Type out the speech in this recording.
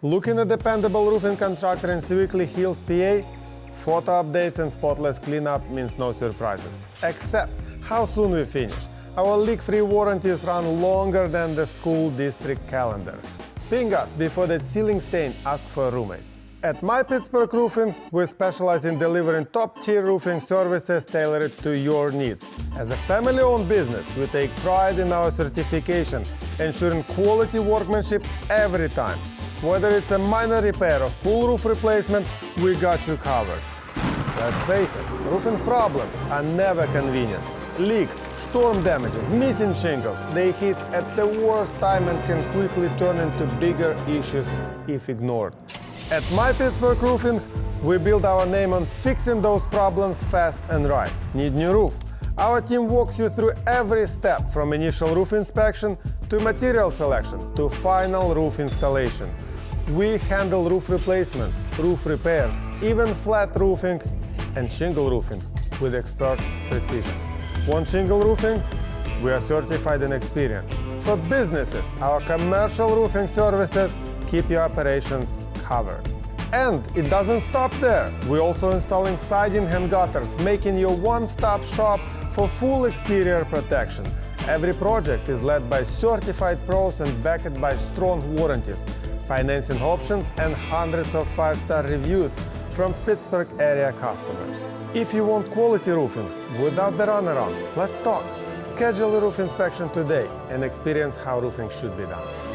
Looking at dependable roofing contractor in Sewickley Hills, PA? Photo updates and spotless cleanup means no surprises, except how soon we finish. Our leak-free warranties run longer than the school district calendar. Ping us before that ceiling stain, ask for a roommate. At My Pittsburgh Roofing, we specialize in delivering top-tier roofing services tailored to your needs. As a family-owned business, we take pride in our certification, ensuring quality workmanship every time. Whether it's a minor repair or full roof replacement, we got you covered. Let's face it, roofing problems are never convenient. Leaks, storm damages, missing shingles, they hit at the worst time and can quickly turn into bigger issues if ignored. At My Pittsburgh Roofing, we build our name on fixing those problems fast and right. Need new roof? Our team walks you through every step from initial roof inspection to material selection to final roof installation. We handle roof replacements, roof repairs, even flat roofing and shingle roofing with expert precision. Want shingle roofing? We are certified and experienced. For businesses, our commercial roofing services keep your operations covered. And it doesn't stop there. We're also installing siding and gutters, making you a one-stop shop for full exterior protection. Every project is led by certified pros and backed by strong warranties, financing options, and hundreds of five-star reviews from Pittsburgh area customers. If you want quality roofing without the runaround, let's talk. Schedule a roof inspection today and experience how roofing should be done.